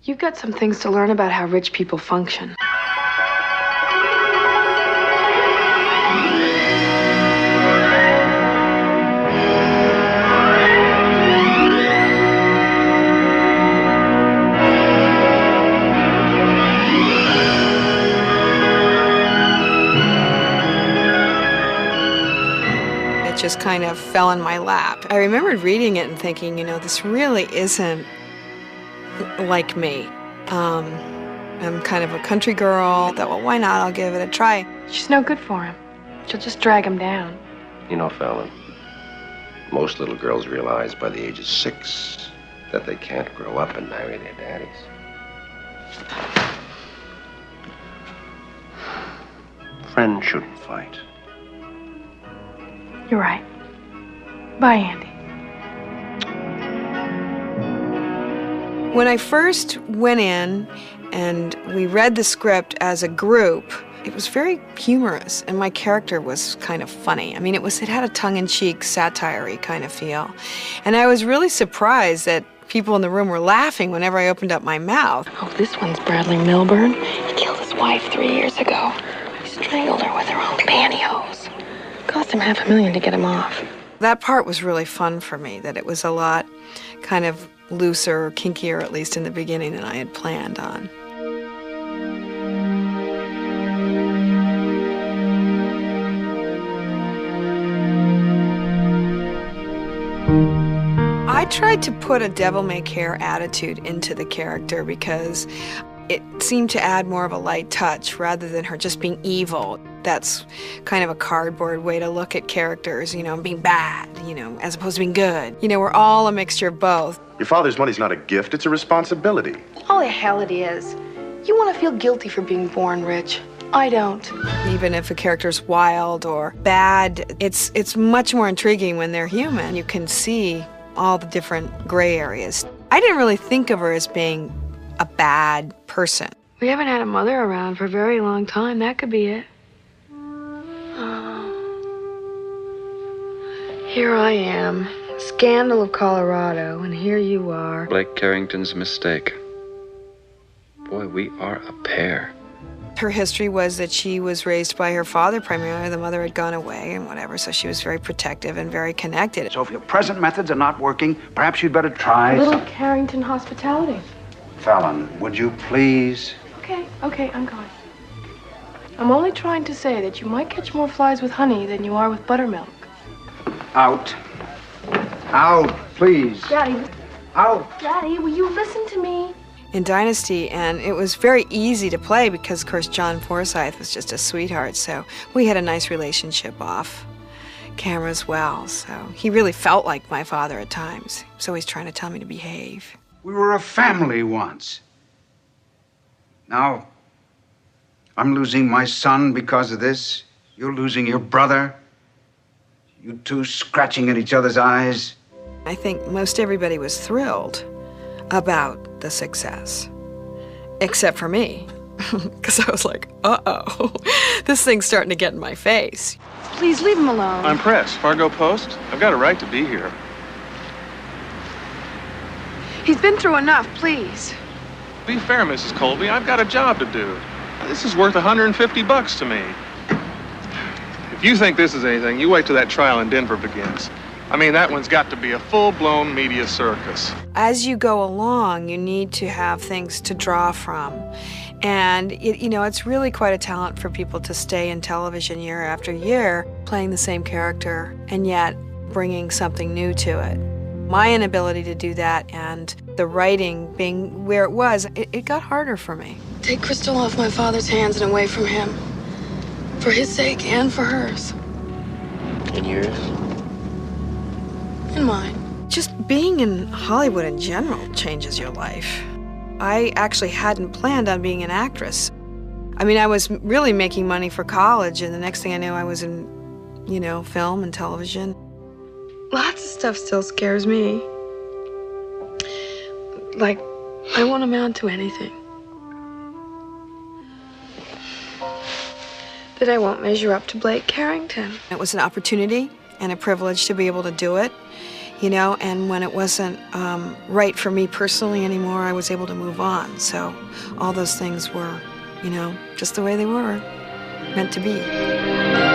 You've got some things to learn about how rich people function. Just kind of fell in my lap. I remembered reading it and thinking, you know, this really isn't like me. I'm kind of a country girl. Thought, well, why not? I'll give it a try. She's no good for him. She'll just drag him down. You know, Fallon, most little girls realize by the age of 6 that they can't grow up and marry their daddies. Friends shouldn't fight. You're right. Bye, Andy. When I first went in and we read the script as a group, it was very humorous, and my character was kind of funny. I mean, it had a tongue-in-cheek, satire-y kind of feel. And I was really surprised that people in the room were laughing whenever I opened up my mouth. Oh, this one's Bradley Milburn. He killed his wife 3 years ago. He strangled her with her own pantyhose. Cost him $500,000 to get him off. That part was really fun for me, that it was a lot kind of looser, kinkier, at least in the beginning, than I had planned on. I tried to put a devil-may-care attitude into the character because it seemed to add more of a light touch rather than her just being evil. That's kind of a cardboard way to look at characters, you know, being bad, you know, as opposed to being good. You know, we're all a mixture of both. Your father's money's not a gift, it's a responsibility. Oh, the hell it is. You want to feel guilty for being born rich. I don't. Even if a character's wild or bad, it's much more intriguing when they're human. You can see all the different gray areas. I didn't really think of her as being a bad person. We haven't had a mother around for a very long time. That could be it. Here I am, scandal of Colorado, and here you are. Blake Carrington's mistake. Boy, we are a pair. Her history was that she was raised by her father primarily. The mother had gone away and whatever, so she was very protective and very connected. So if your present methods are not working, perhaps you'd better try A little Carrington hospitality. Fallon, would you please? Okay, I'm going. I'm only trying to say that you might catch more flies with honey than you are with buttermilk. Out. Out, please. Daddy. Out. Daddy, will you listen to me? In Dynasty, and it was very easy to play because, of course, John Forsythe was just a sweetheart, so we had a nice relationship off camera as well. So he really felt like my father at times. He was always trying to tell me to behave. We were a family once. Now, I'm losing my son because of this. You're losing your brother. You two scratching at each other's eyes. I think most everybody was thrilled about the success, except for me, because I was like, uh-oh, this thing's starting to get in my face. Please leave him alone. I'm Press, Fargo Post. I've got a right to be here. He's been through enough, please. Be fair, Mrs. Colby. I've got a job to do. This is worth $150 to me. If you think this is anything, you wait till that trial in Denver begins. I mean, that one's got to be a full-blown media circus. As you go along, you need to have things to draw from. And, it's really quite a talent for people to stay in television year after year, playing the same character, and yet bringing something new to it. My inability to do that and the writing being where it was, it got harder for me. Take Crystal off my father's hands and away from him. For his sake and for hers. And yours? And mine. Just being in Hollywood in general changes your life. I actually hadn't planned on being an actress. I mean, I was really making money for college, and the next thing I knew, I was in, film and television. Lots of stuff still scares me. Like, I won't amount to anything. That I won't measure up to Blake Carrington. It was an opportunity and a privilege to be able to do it. you know, and when it wasn't right for me personally anymore, I was able to move on. So all those things were, you know, just the way they were, meant to be.